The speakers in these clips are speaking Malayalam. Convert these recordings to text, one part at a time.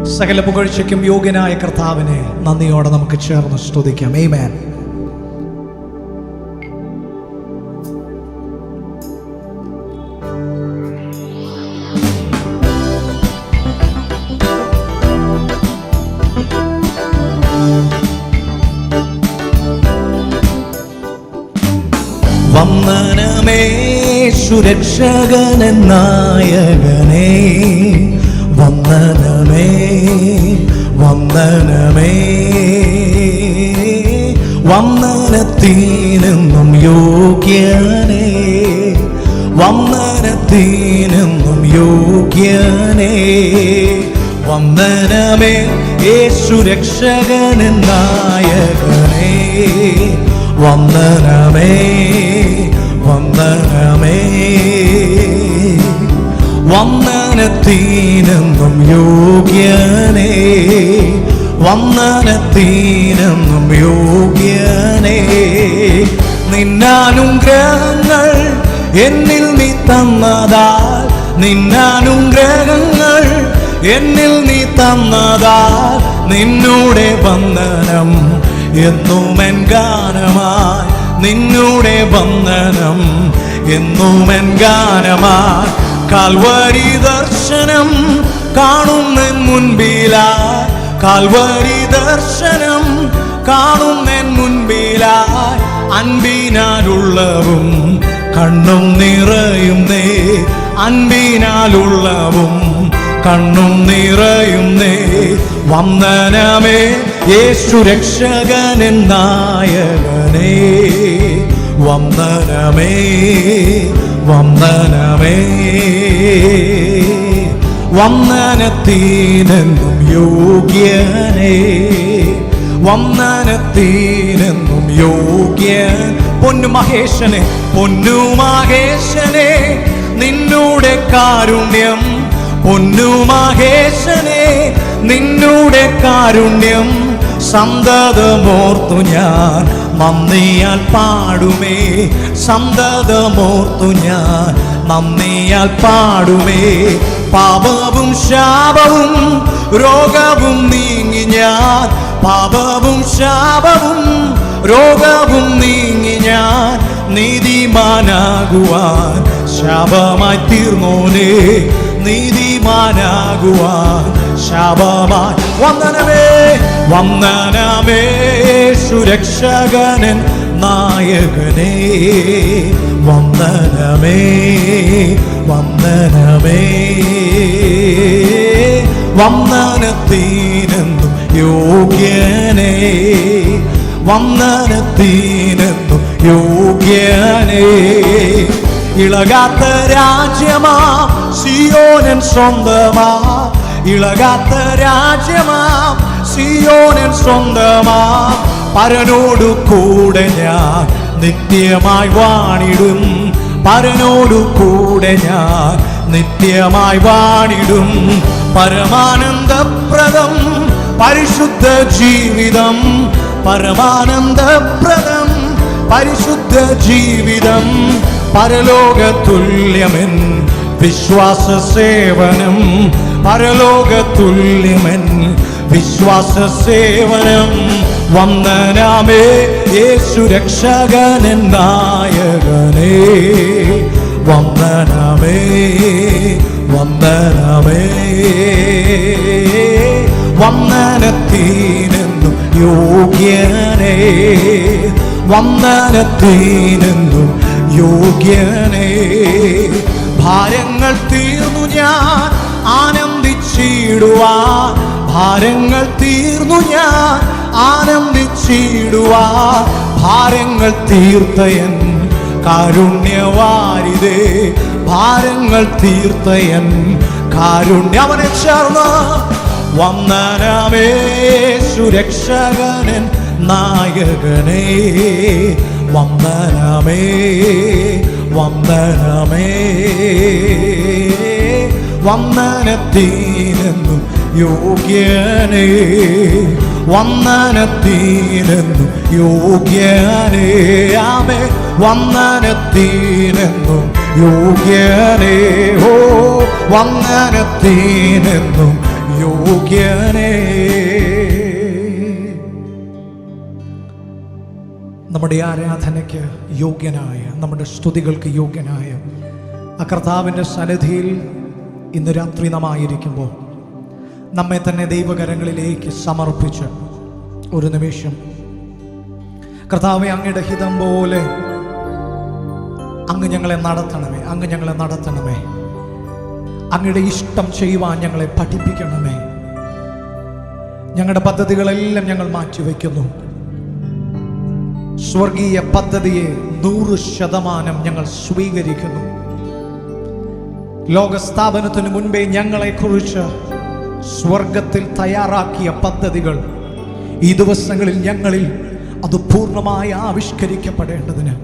സകല പുകഴ്ചയ്ക്കും യോഗ്യനായ കർത്താവിനെ നന്ദിയോടെ നമുക്ക് ചേർന്ന് സ്തുതിക്കാം. ആമേൻ. വന്ദനമേ സുരക്ഷകനേ നായകനേ, വന്ദനമേ വന്ദനമേ, വന്ദനത്തിനെന്നും യോഗ്യനേ, വന്ദനത്തിനെന്നും യോഗ്യനേ. വന്ദനമേ യേശു രക്ഷകനേ നായകനേ, വന്ദനമേ വന്ദനമേ, വന്ദനത്തിനെന്നും യോഗ്യനേ, വന്ദനത്തിനെന്നും യോഗ്യനേ. നിന്നാനുഗ്രഹങ്ങൾ എന്നിൽ നീ തന്നതാൽ, നിന്നാനുഗ്രഹങ്ങൾ എന്നിൽ നീ തന്നതാൽ, നിന്നൂടെ വന്ദനം എന്നുമെൻ ഗാനമായി, നിന്നൂടെ വന്ദനം എന്നുമെൻ ഗാനമായി. കാൽവരി ദർശനം കാണുന്നെൻ മുൻപിലായി, കാൽവരി ദർശനം കാണുന്നെൻ മുൻപിലായി. അൻപിനാലുള്ളവും കണ്ണും നിറയുന്നേ, അൻപിനാലുള്ളവും കണ്ണും നിറയുന്നേ. വന്ദനമേ യേശു രക്ഷകനേ നായകനേ, വന്ദനമേ വന്ദനമേ, വന്ദനത്തിനെന്നും യോഗ്യനേ, വന്ദനത്തിനെന്നും യോഗ്യൻ. പൊന്നു മഹേശനെ, പൊന്നു മഹേശനെ, നിന്നൂടെ കാരുണ്യം, പൊന്നു മഹേശനെ, നിന്നൂടെ കാരുണ്യം സന്തതമോർത്തു ഞാൻ നന്ദിയാൽ പാടുമേ, സന്തതമോർത്തു ഞാൻ നന്ദിയാൽ പാടുമേ. പാപവും ശാപവും രോഗവും നീങ്ങി ഞാൻ, പാപവും ശാപവും രോഗവും നീങ്ങി ഞാൻ നീതിമാനാകുവാൻ ശാപമായി തീർന്നോനേ, നീതിമാനാകുവാൻ ശാപമായി. വന്ദനമേ വന്ദനമേ സുരക്ഷകനേ നായകനേ, വന്ദനമേ വന്ദനമേ, വന്ദനത്തിനെന്നും യോഗ്യനേ, വന്ദനത്തിനെന്നും യോഗ്യനേ. ഇളകാത്ത രാജ്യമാ സിയോനൻ സ്വന്തമാ, ഇളകാത്ത രാജ്യമാ സിയോനൻ സ്വന്തമാ. പരനോടു കൂടെ ഞാൻ നിത്യമായി വാണിടും, പരനോടു കൂടെ ഞാൻ നിത്യമായി വാണിടും. പരമാനന്ദപ്രദം പരിശുദ്ധ ജീവിതം, പരമാനന്ദപ്രദം പരിശുദ്ധ ജീവിതം. പരലോകതുല്യമെൻ വിശ്വാസ സേവനം, പരലോകതുല്യമെൻ വിശ്വാസ സേവനം. വന്ദനമേ യേശു രക്ഷകനേ നായകനേ, വന്ദനമേ വന്ദനമേ, വന്ദനത്തിനെന്നും യോഗ്യനേ, വന്ദനത്തിനെന്നും യോഗ്യനേ. ഭാരങ്ങൾ തീർന്നു ഞാൻ ആനന്ദിച്ചിടുവാൻ, ഭാരങ്ങൾ തീർന്നു ഞാൻ ആനന്ദിച്ചിടുവാൻ. ഭാരങ്ങൾ തീർത്തയൻ കാരുണ്യവാരിതേ, ഭാരങ്ങൾ തീർത്തയൻ കാരുണ്യ. അവനെ ചേർന്ന് വന്ദനമേ സുരക്ഷകനേ നായകനേ, വന്ദനമേ വന്ദനമേ, വന്ദനത്തിനെന്നും യോഗ്യനേ, വന്ദനത്തിനെന്നും യോഗ്യനേ. ആമേൻ. വന്ദനത്തിനെന്നും യോഗ്യനേ, ഓ വന്ദനത്തിനെന്നും യോഗ്യനേ. നമ്മുടെ ആരാധനയ്ക്ക് യോഗ്യനായ, നമ്മുടെ സ്തുതികൾക്ക് യോഗ്യനായ ആ കർത്താവിൻ്റെ സന്നിധിയിൽ ഇന്ന് രാത്രി നാം ആയിരിക്കുമ്പോൾ നമ്മെ തന്നെ ദൈവകരങ്ങളിലേക്ക് സമർപ്പിച്ച് ഒരു നിമിഷം കർത്താവെ, അങ്ങയുടെ ഹിതം പോലെ അങ്ങ് ഞങ്ങളെ നടത്തണമേ, അങ്ങ് ഞങ്ങളെ നടത്തണമേ, അങ്ങയുടെ ഇഷ്ടം ചെയ്യുവാൻ ഞങ്ങളെ പഠിപ്പിക്കണമേ. ഞങ്ങളുടെ പദ്ധതികളെല്ലാം ഞങ്ങൾ മാറ്റിവെക്കുന്നു. സ്വർഗീയ പദ്ധതിയെ 100% ഞങ്ങൾ സ്വീകരിക്കുന്നു. ലോകസ്ഥാപനത്തിന് മുൻപേ ഞങ്ങളെക്കുറിച്ച് സ്വർഗത്തിൽ തയ്യാറാക്കിയ പദ്ധതികൾ ഈ ദിവസങ്ങളിൽ ഞങ്ങളിൽ അത് പൂർണ്ണമായി ആവിഷ്കരിക്കപ്പെടേണ്ടതിന്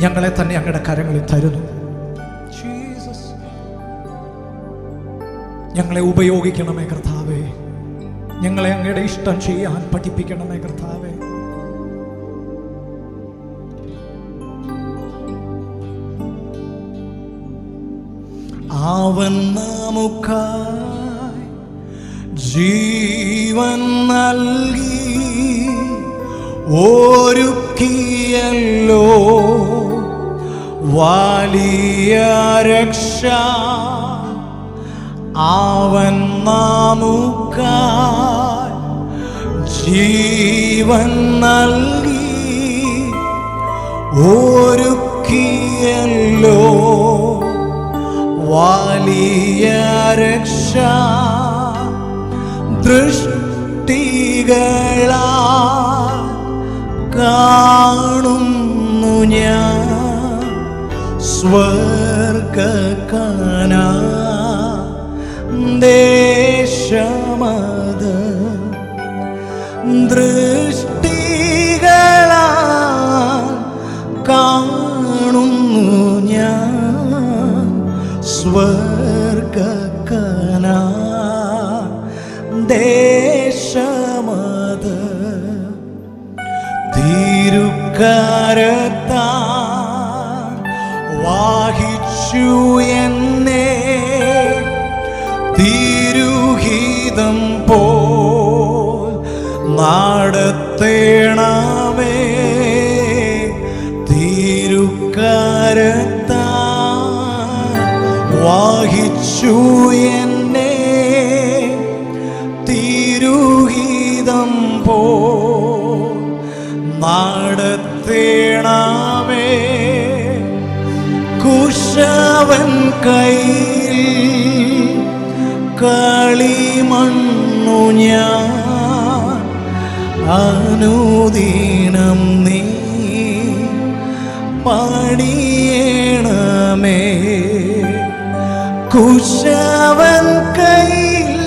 ഞങ്ങളെ തന്നെ അങ്ങയുടെ കരങ്ങളിൽ തരുന്നു. ഞങ്ങളെ ഉപയോഗിക്കണമേ കർത്താവേ, ഞങ്ങളെ അങ്ങയുടെ ഇഷ്ടം ചെയ്യാൻ പഠിപ്പിക്കണമേ കർത്താവേ. അവൻ നമുക്കായി ജീവൻ നൽകി ഒരുക്കിയല്ലോ വലിയ രക്ഷ. അവൻ നമുക്കായി ജീവൻ നൽകി ഒരുക്കിയല്ലോ വലിയ രക്ഷ. ദൃഷ്ടികളാ കാണുന്നു ഞാൻ സ്വർഗകാനാ ദേശമത്. ദൃഷ്ടികളാ കാണുന്നു ഞാൻ സ്വർഗകാനാ ദേശമത്. തിരുക്കരത്താൽ വാഹിച്ചു എന്നെ തിരുഹിതം പോൽ നടത്തേണമേ. തിരുക്കരത്താൽ വാഹിച്ചു എന്നെ തിരുഹിതം പോൽ നടത്തേണമേ. കുശവൻ കയ്യിൽ കളിമണ്ണു ഞാൻ അനുദിനം നീ പണിയണമേ. കുശവൻ കയ്യിൽ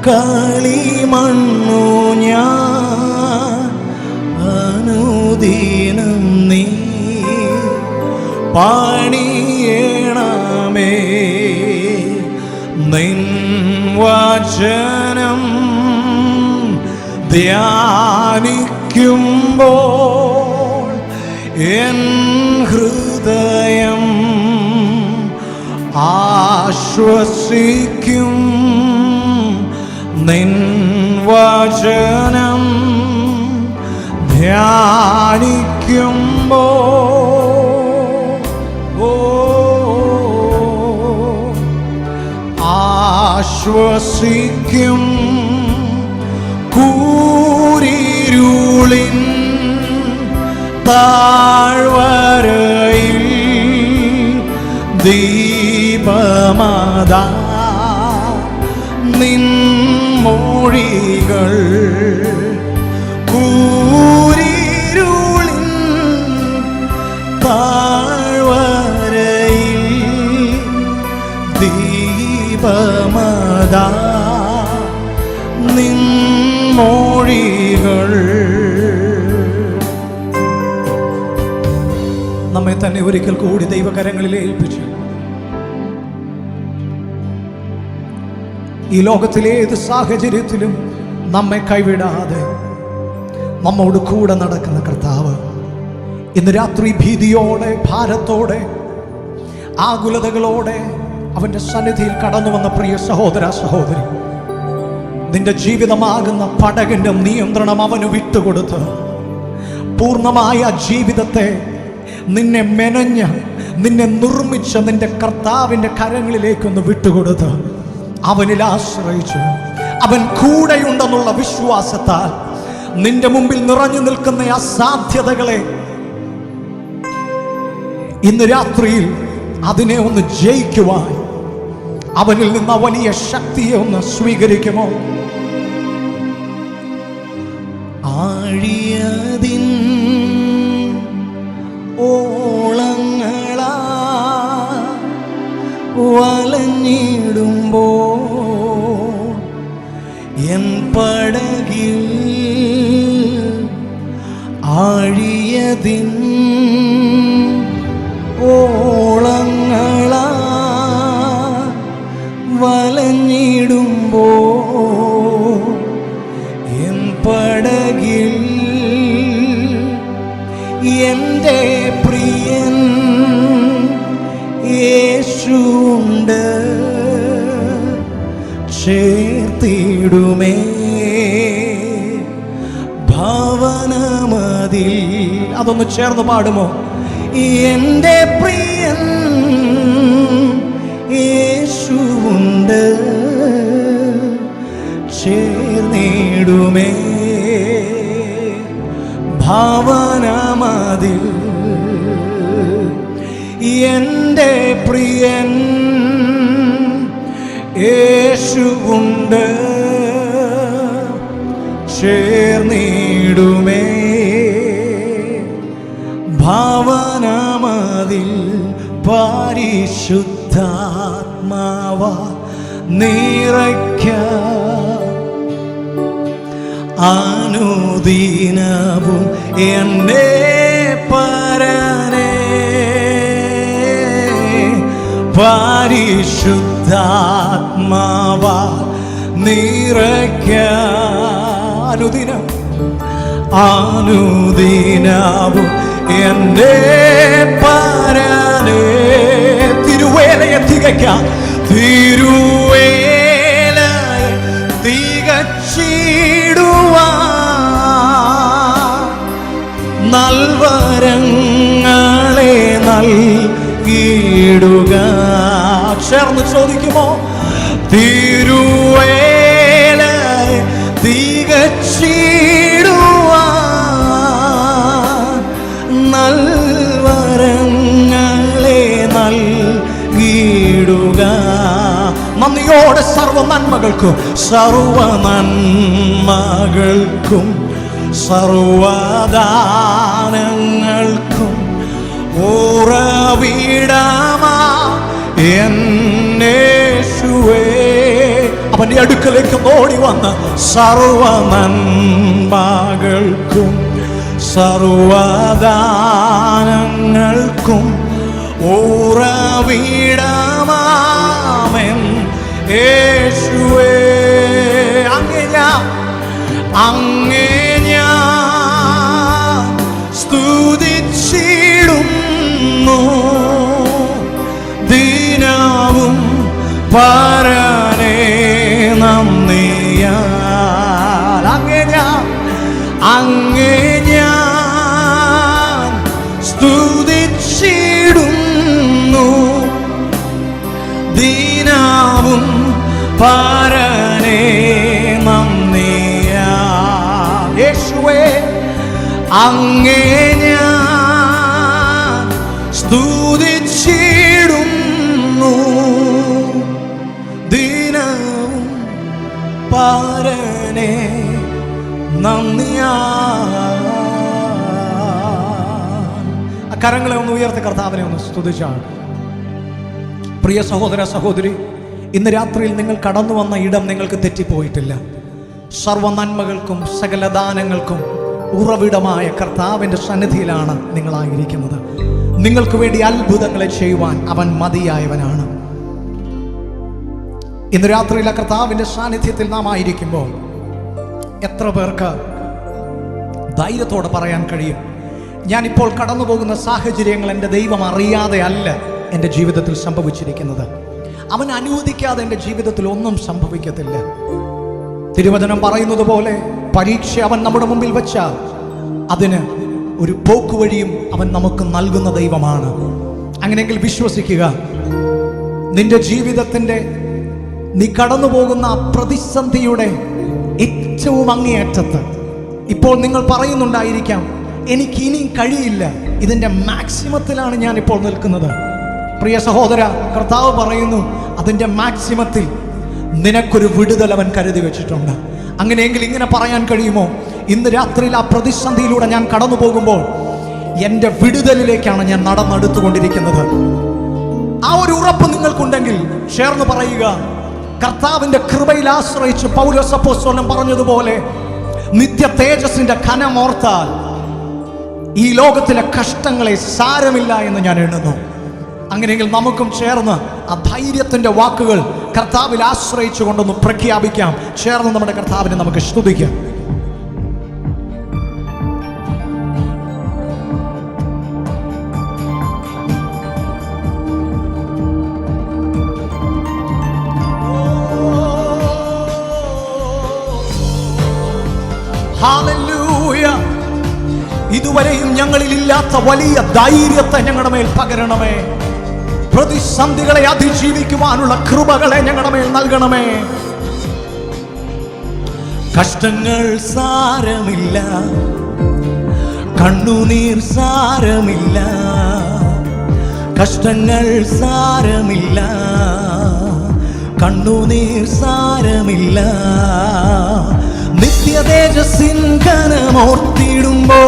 കളിമണ്ണു ഞാൻ അനുദിനം നീ പണിയണമേ. നിൻ വചനം ധ്യാനിക്കുമ്പോൾ എൻ ഹൃദയം ആശ്വസിക്കും. നിൻ വചനം ധ്യാനിക്കുമ്പോൾ ആശ്വസിക്കും. കൂരിരുളിൻ താഴ്വരയിൽ ദീപമതാ നിൻ മൊഴികൾ. കൂരിരുളിൻ താഴ്വരയിൽ ദീപമതാ നിൻ മൊഴികൾ. നമ്മെ തന്നെ ഒരിക്കൽ കൂടി ദൈവകരങ്ങളിൽ ഏൽപ്പിച്ചു ഈ ലോകത്തിലെ ഏത് സാഹചര്യത്തിലും നമ്മെ കൈവിടാതെ നമ്മോട് കൂടെ നടക്കുന്ന കർത്താവ് ഇന്ന് രാത്രി ഭീതിയോടെ, ഭാരത്തോടെ, ആകുലതകളോടെ അവൻ്റെ സന്നിധിയിൽ കടന്നു വന്ന പ്രിയ സഹോദര സഹോദരി, നിന്റെ ജീവിതമാകുന്ന പടകിൻ്റെ നിയന്ത്രണം അവന് വിട്ടുകൊടുത്ത് പൂർണ്ണമായ ജീവിതത്തെ നിന്നെ മെനഞ്ഞ് നിന്നെ നിർമ്മിച്ച നിന്റെ കർത്താവിൻ്റെ കരങ്ങളിലേക്കൊന്ന് വിട്ടുകൊടുത്ത് അവനിൽ ആശ്രയിച്ച് അവൻ കൂടെയുണ്ടെന്നുള്ള വിശ്വാസത്താൽ നിന്റെ മുമ്പിൽ നിറഞ്ഞു നിൽക്കുന്ന അസാധ്യതകളെ ഇന്ന് രാത്രിയിൽ അതിനെ ഒന്ന് ജയിക്കുവാൻ അവനിൽ നിന്ന് വലിയ ശക്തിയെ ഒന്ന് സ്വീകരിക്കുമോ? ആഴിയതിൻ ഓളങ്ങളാ വലഞ്ഞിടുമ്പോ എൻ പടകിൽ ആഴിയതിൻ ഓളങ്ങളാ വലഞ്ഞിടുമ്പോ എൻ പടകിൽ എൻ്റെ പ്രിയൻ യേശുണ്ട് ചേർത്തിടുമേ ഭവനമതിൽ. അതൊന്ന് ചേർന്ന് പാടുമോ? എൻ്റെ പ്രിയൻ യേശുണ്ട് ചേർന്നിടുമേ ഭവനമതിൽ. എൻ്റെ പ്രിയൻ യേശുണ്ട് ചേർന്നിടുമേ ഭവനമതിൽ. പരിശുദ്ധാത്മാവ നിറയ്ക്ക അനുദിനവും എന്നെ പരനേ. പരിശുദ്ധാത്മാവ നിറയ്ക്ക അനുദിനം അനുദിനവും എന്റെ പരനേ. തിരുവേലയെ തികയ്ക്കാം, തിരുവേലയെ തികച്ചിടുവാൻ നൽവരങ്ങളെ നൽകിയിടുക. ചേർന്ന് ചോദിക്കുമോ? തിരുവേലയെ തികച്ചിടുവാൻ നൽവരങ്ങളെ നൽകിയിടുക. നന്ദിയോടെ സർവ നന്മകൾക്കും സർവ നന്മകൾക്കും സർവദാനങ്ങൾക്കും ഉറവിടമാ യേശുവേ. അവന്റെ അടുക്കലേക്ക് ഓടി വന്ന സർവ നന്മകൾക്കും സർവദാനങ്ങൾക്കും ഉറവിടമാമൻ യേശുവേ. അങ്ങേ ഞാൻ സ്തുതിച്ചിടുന്നു ദിനവും പരനേ നന്ദിയാൽ. അങ്ങേ ഞാൻ സ്തുതിച്ചിടുന്നു ദിനവും പരനേ നന്ദിയാൽ. യേശുവേ അങ്ങേ ഞാൻ സ്തുതിച്ചിടുന്നു ദിനവും പരനേ നന്ദിയാൽ. കരങ്ങളെ ഒന്ന് ഉയർത്തി കർത്താവിനെ ഒന്ന് സ്തുതിച്ചാണ്. പ്രിയ സഹോദര സഹോദരി, ഇന്ന് രാത്രിയിൽ നിങ്ങൾ കടന്നു വന്ന ഇടം നിങ്ങൾക്ക് തെറ്റിപ്പോയിട്ടില്ല. സർവ നന്മകൾക്കും സകല ദാനങ്ങൾക്കും ഉറവിടമായ കർത്താവിൻ്റെ സന്നിധിയിലാണ് നിങ്ങളായിരിക്കുന്നത്. നിങ്ങൾക്ക് വേണ്ടി അത്ഭുതങ്ങളെ ചെയ്യുവാൻ അവൻ മതിയായവനാണ്. ഇന്ന് രാത്രിയിലെ കർത്താവിൻ്റെ സാന്നിധ്യത്തിൽ നാം ആയിരിക്കുമ്പോൾ എത്ര പേർക്ക് ധൈര്യത്തോടെ പറയാൻ കഴിയും, ഞാനിപ്പോൾ കടന്നു പോകുന്ന സാഹചര്യങ്ങൾ എൻ്റെ ദൈവം അറിയാതെ അല്ല എൻ്റെ ജീവിതത്തിൽ സംഭവിച്ചിരിക്കുന്നത്. അവൻ അനുവദിക്കാതെ എൻ്റെ ജീവിതത്തിൽ ഒന്നും സംഭവിക്കത്തില്ല. തിരുവചനം പറയുന്നത് പോലെ പരീക്ഷ അവൻ നമ്മുടെ മുമ്പിൽ വെച്ചാൽ അതിന് ഒരു പോക്കുവഴിയും അവൻ നമുക്ക് നൽകുന്ന ദൈവമാണ്. അങ്ങനെയെങ്കിൽ വിശ്വസിക്കുക, നിന്റെ ജീവിതത്തിൻ്റെ നീ കടന്നു പോകുന്ന പ്രതിസന്ധിയുടെ ഏറ്റവും അങ്ങേയറ്റത്ത് ഇപ്പോൾ നിങ്ങൾ പറയുന്നുണ്ടായിരിക്കാം, എനിക്ക് ഇനിയും കഴിയില്ല, ഇതിൻ്റെ മാക്സിമത്തിലാണ് ഞാൻ ഇപ്പോൾ നിൽക്കുന്നത്. പ്രിയ സഹോദര, കർത്താവ് പറയുന്നു, അതിൻ്റെ മാക്സിമത്തിൽ നിനക്കൊരു വിടുതൽ അവൻ കരുതി വെച്ചിട്ടുണ്ട്. അങ്ങനെയെങ്കിൽ ഇങ്ങനെ പറയാൻ കഴിയുമോ, ഇന്ന് രാത്രിയിൽ ആ പ്രതിസന്ധിയിലൂടെ ഞാൻ കടന്നു പോകുമ്പോൾ എൻ്റെ വിടുതലിലേക്കാണ് ഞാൻ നടന്നെടുത്തുകൊണ്ടിരിക്കുന്നത്. ആ ഒരു ഉറപ്പ് നിങ്ങൾക്കുണ്ടെങ്കിൽ ചേർന്ന് പറയുക, കർത്താവിൻ്റെ കൃപയിൽ ആശ്രയിച്ച് പൗലോസ് അപ്പോസ്തലൻ പറഞ്ഞതുപോലെ നിത്യ തേജസ്സിന്റെ ഘനമോർത്താൽ ഈ ലോകത്തിലെ കഷ്ടങ്ങളെ സാരമില്ല എന്ന് ഞാൻ എണ്ണുന്നു. അങ്ങനെയെങ്കിൽ നമുക്കും ചേർന്ന് ആ ധൈര്യത്തിന്റെ വാക്കുകൾ കർത്താവിൽ ആശ്രയിച്ചു കൊണ്ടൊന്ന് പ്രഖ്യാപിക്കാം. ചേർന്ന് നമ്മുടെ കർത്താവിനെ നമുക്ക് സ്തുതിക്കാം. ഹല്ലേലൂയ. ഇതുവരെയും ഞങ്ങളിൽ ഇല്ലാത്ത വലിയ ധൈര്യത്തെ ഞങ്ങളുടെ മേൽ പകരണമേ. പ്രതിസന്ധികളെ അതിജീവിക്കുവാനുള്ള കൃപകളെ ഞങ്ങളുടെ മേൽ നൽകണമേ. കഷ്ടങ്ങൾ സാരമില്ല, കണ്ണുനീർ സാരമില്ല, കഷ്ടങ്ങൾ സാരമില്ല, കണ്ണുനീർ സാരമില്ല. നിത്യതേജസ്സിൻ ഘനമോർത്തിടുമ്പോ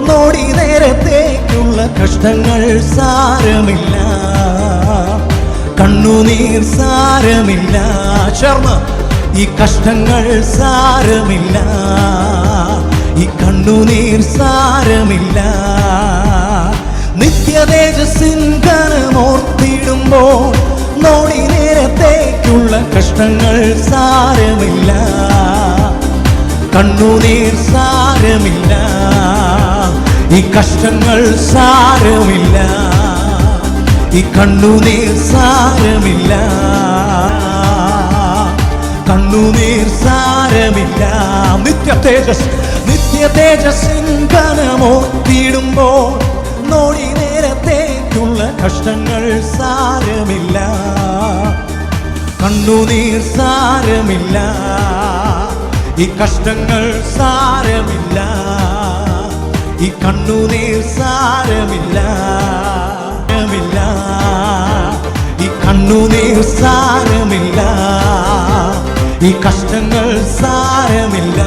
നോടി നേരത്തേക്കുള്ള കഷ്ടങ്ങൾ സാരമില്ല, കണ്ണുനീർ സാരമില്ല. ചേർന്ന് ഈ കഷ്ടങ്ങൾ സാരമില്ല, ഈ കണ്ണുനീർ സാരമില്ല. നിത്യതേജസ്സിൻ ഘനമോർത്തിടുമ്പോ നോടി നേരത്തേക്കുള്ള കഷ്ടങ്ങൾ സാരമില്ല, കണ്ണുനീർ സാരമില്ല. ഈ കഷ്ടങ്ങൾ സാരമില്ല, ഈ കണ്ണുനീർ സാരമില്ല, കണ്ണുനീർ സാരമില്ല. നിത്യ തേജസ്സിൻ ഘനമോർത്തിടുമ്പോൾ നോടി നേരത്തേക്കുള്ള കഷ്ടങ്ങൾ സാരമില്ല, കണ്ണുനീർ സാരമില്ല. ഈ കഷ്ടങ്ങൾ സാരമില്ല, ഈ കണ്ണുനീർ സാരമില്ല, ഈ കണ്ണുനീർ സാരമില്ല, ഈ കഷ്ടങ്ങൾ സാരമില്ല,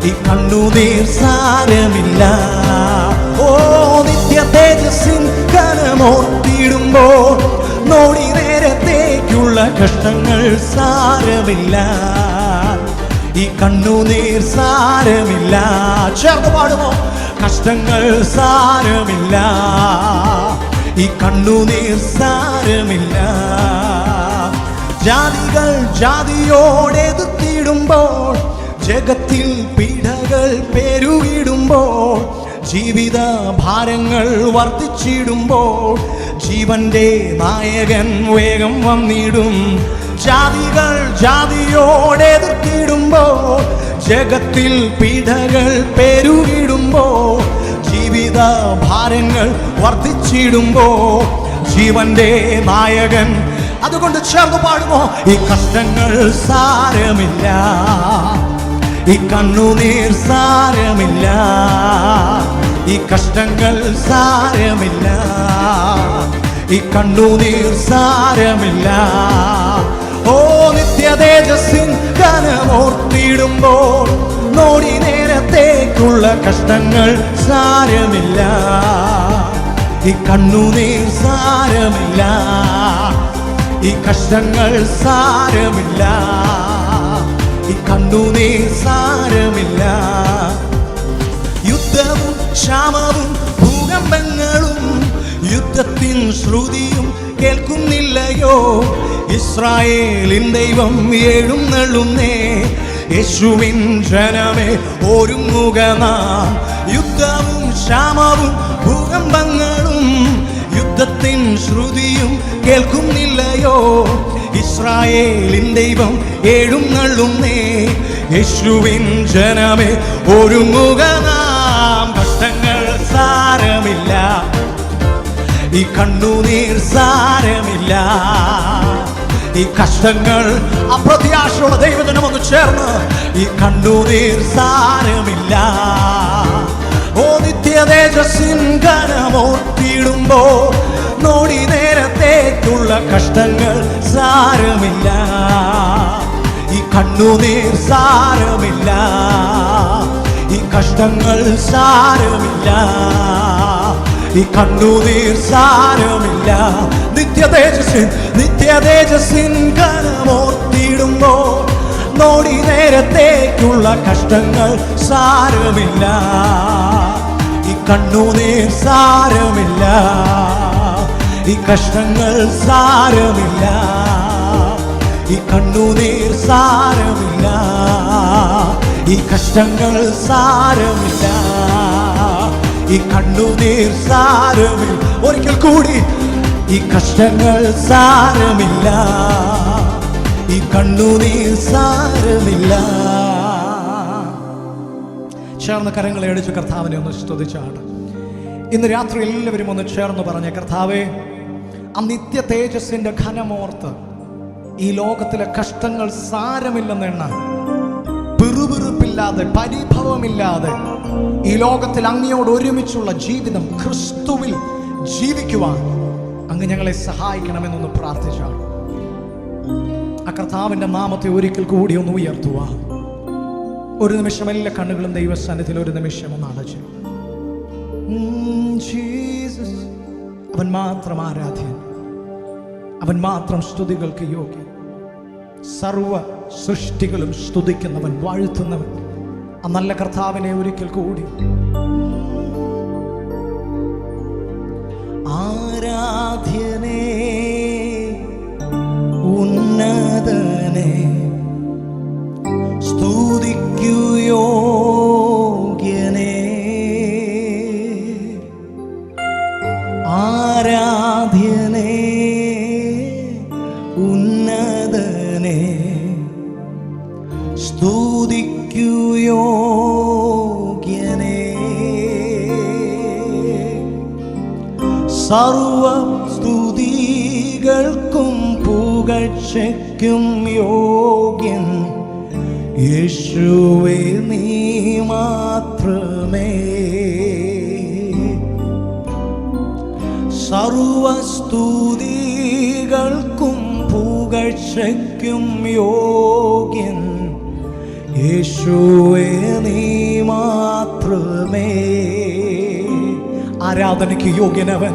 ഈ കണ്ണുനീർ സാരമില്ല. ഓ നിത്യ തേജസ്സിൻ ഘനമോർത്തിടുമ്പോൾ നോടി നേരത്തേക്കുള്ള കഷ്ടങ്ങൾ സാരമില്ല, ഈ കണ്ണുനീർ സാരമില്ല. ചേർന്ന് പാടുമോ? കഷ്ടങ്ങൾ സാരമില്ല, ഈ കണ്ണുനീർ സാരമില്ല. ജാതികൾ ജാതിയോടെതിർത്തിടുമ്പോൾ, ജഗത്തിൽ പീഡകൾ പെരുകിടുമ്പോൾ, ജീവിത ഭാരങ്ങൾ വർദ്ധിച്ചിടുമ്പോൾ, ജീവന്റെ നായകൻ വേഗം വന്നിടും. ജാതികൾ ജാതിയോടെതിർത്തിടുമ്പോൾ, ജഗത്തിൽ പീഡകൾ പെരുകിടുമ്പോൾ, ജീവിത ഭാരങ്ങൾ വർദ്ധിച്ചിടുമ്പോൾ, ജീവന്റെ നായകൻ. അതുകൊണ്ട് ചേർന്ന് പാടുമോ? ഈ കഷ്ടങ്ങൾ സാരമില്ല, ഈ കണ്ണുനീർ സാരമില്ല, ഈ കഷ്ടങ്ങൾ സാരമില്ല, ഈ കണ്ണുനീർ സാരമില്ല. ഓ നിത്യ തേജസ്സിൻ ഘനമോർത്തിടുമ്പോൾ നോടി നേരത്തേക്കുള്ള കഷ്ടങ്ങൾ സാരമില്ല, ഈ കണ്ണുനീർ സാരമില്ല, ഈ കഷ്ടങ്ങൾ സാരമില്ല, ഈ കണ്ണുനീർ സാരമില്ല. യുദ്ധവും ക്ഷാമവും ഭൂകമ്പങ്ങളും യുദ്ധത്തിൻ ശ്രുതിയും കേൾക്കുന്നില്ലയോ? ഇസ്രായേലിൻ ദൈവം എഴുന്നള്ളുന്നേ, യേശുവിൻ ജനമേ ഒരുങ്ങുക നാം. യുദ്ധവും ക്ഷാമവും ഭൂകമ്പങ്ങളും ശബ്ദത്തിൻ ശ്രുതിയും കേൾക്കുന്നില്ലയോ? ഇസ്രായേലിൻ ദൈവം എഴുന്നള്ളുന്നേ. യേശുവിൻ ജനമേ ഒരുങ്ങുക നാം. കഷ്ടങ്ങൾ സാരമില്ല, ഈ കണ്ണുനീർ സാരമില്ല. ഈ കഷ്ടങ്ങൾ അപ്രത്യാശയുള്ള ദൈവജനം ഒന്ന് ചേർന്ന് ഈ കണ്ണുനീർ സാരമില്ല. ഓ നിത്യതേജസ്സിൻ ഘനമോർത്തിടുമ്പോ നോടി നേരത്തേക്കുള്ള കഷ്ടങ്ങൾ സാരമില്ല. ഈ കണ്ണുനീർ സാരമില്ല, ഈ കഷ്ടങ്ങൾ സാരമില്ല, ഈ കണ്ണുനീർ സാരമില്ല. നിത്യതേജസ്സിൻ ഘനമോർത്തിടുമ്പോ നോടി നേരത്തേക്കുള്ള കഷ്ടങ്ങൾ സാരമില്ല. ഈ കണ്ണുനീർ സാരമില്ല, ഈ കഷ്ടങ്ങൾ സാരമില്ല, ഈ കണ്ണുനീർ സാരമില്ല, ഈ കഷ്ടങ്ങൾ സാരമില്ല, ഈ കണ്ണുനീർ സാരമില്ല. ഒരിക്കൽ കൂടി, ഈ കഷ്ടങ്ങൾ സാരമില്ല, ഈ കണ്ണുനീർ സാരമില്ല. ചേർന്ന് കരങ്ങളെ അടിച്ച് കർത്താവിനെ ഒന്ന് സ്തുതിച്ചാണ്. ഇന്ന് രാത്രി എല്ലാവരും ഒന്ന് ചേർന്ന് പറഞ്ഞ, കർത്താവേ, ആ നിത്യ തേജസ്സിന്റെ ഘനമോർത്ത് ഈ ലോകത്തിലെ കഷ്ടങ്ങൾ സാരമില്ലെന്നെണ്ണ, പിറുപിറുപ്പില്ലാതെ പരിഭവമില്ലാതെ ഈ ലോകത്തിൽ അങ്ങയോട് ഒരുമിച്ചുള്ള ജീവിതം ക്രിസ്തുവിൽ ജീവിക്കുവാൻ അങ്ങ് ഞങ്ങളെ സഹായിക്കണമെന്നൊന്ന് പ്രാർത്ഥിച്ചാണ്. ആ കർത്താവിൻ്റെ നാമത്തെ ഒരിക്കൽ കൂടി ഒന്ന് ഉയർത്തുക. ഒരു നിമിഷം എല്ലാ കണ്ണുകളും ദൈവസന്നിധിയിൽ ഒരു നിമിഷം ഒന്ന് അടച്ചു. ജീസസ്, അവൻ മാത്രം ആരാധ്യൻ, അവൻ മാത്രം സ്തുതികൾക്ക് യോഗ്യൻ. സർവ സൃഷ്ടികളും സ്തുതിക്കുന്നവൻ, വാഴ്ത്തുന്നവൻ ആ നല്ല കർത്താവിനെ ഒരിക്കൽ കൂടി ആരാധ്യനേ, ഉന്നതനേ, സ്തുതിക്കു യോഗ്യനേ, ആരാധ്യനേ, ഉന്നതനേ, സ്തുതിക്കു യോഗ്യനേ, സർവ സ്തുതികൾക്കും പുകഴ്ചയ്ക്കും യോഗ്യൻ യേശുവേ നീ മാത്രമേ. സർവസ്തുതികൾക്കും പുകഴ്ചയ്ക്കും യോഗ്യൻ യേശുവേ നീ മാത്രമേ. ആരാധനയ്ക്ക് യോഗ്യനവൻ,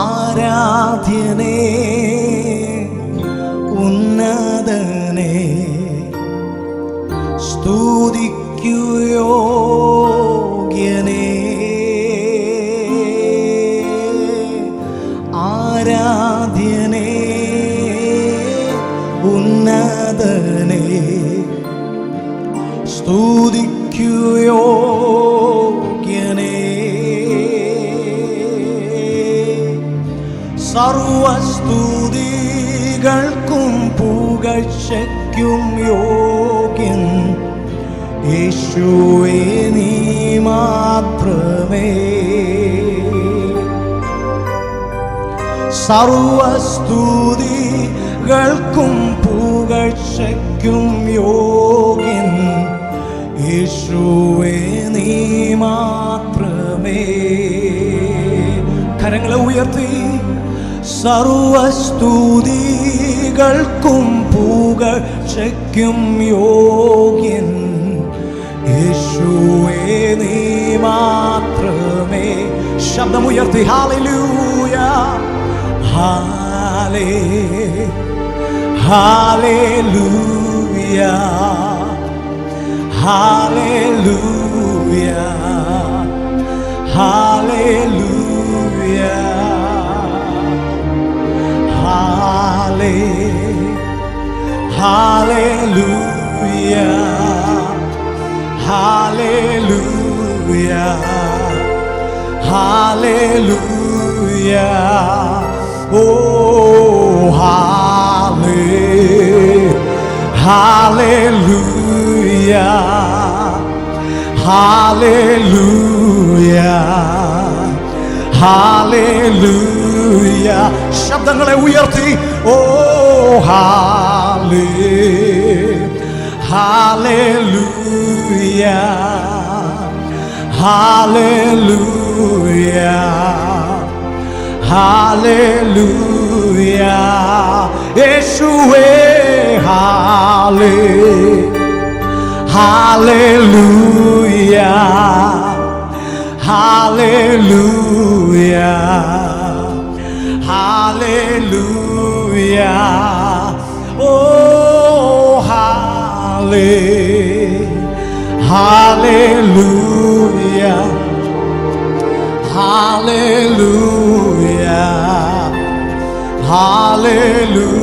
ആരാധ്യനേ, ഉന്നതനേ, സ്തുതിക്കു യോഗ്യനേ, ആരാധ്യനേ, ഉന്നതനേ, സ്തുതിക്കു യോഗ്യനേ, സർവസ്തുതികൾക്കും പുകഴ്ചയ്ക്കും യോഗ്യൻ യേശുവേ നീ മാത്രമേ. സർവസ്തുതികൾക്കും പുകഴ്ചയ്ക്കും യോഗ്യൻ യേശുവേ നീ മാത്രമേ. കരങ്ങളെ ഉയർത്തി, സർവസ്തുതികൾക്കും പുകഴ്ചയ്ക്കും യോഗ്യൻ യേശുവേ നീ മാത്രമേ. ശബ്ദമുയർത്തി ഹല്ലേലൂയ, ഹാലേ ഹല്ലേലൂയ, ഹല്ലേലൂയ, ഹല്ലേലൂയ, ഹാലേ hallelujah, hallelujah, hallelujah, Oh, hallelujah, hallelujah, hallelujah. ശബ്ദങ്ങളെ ഉയർത്തി. Oh, hallelujah, hallelujah, hallelujah. യേശുവേ hallelujah, hallelujah, hallelujah. Oh, hallelujah, hallelujah, hallelujah, hallelujah.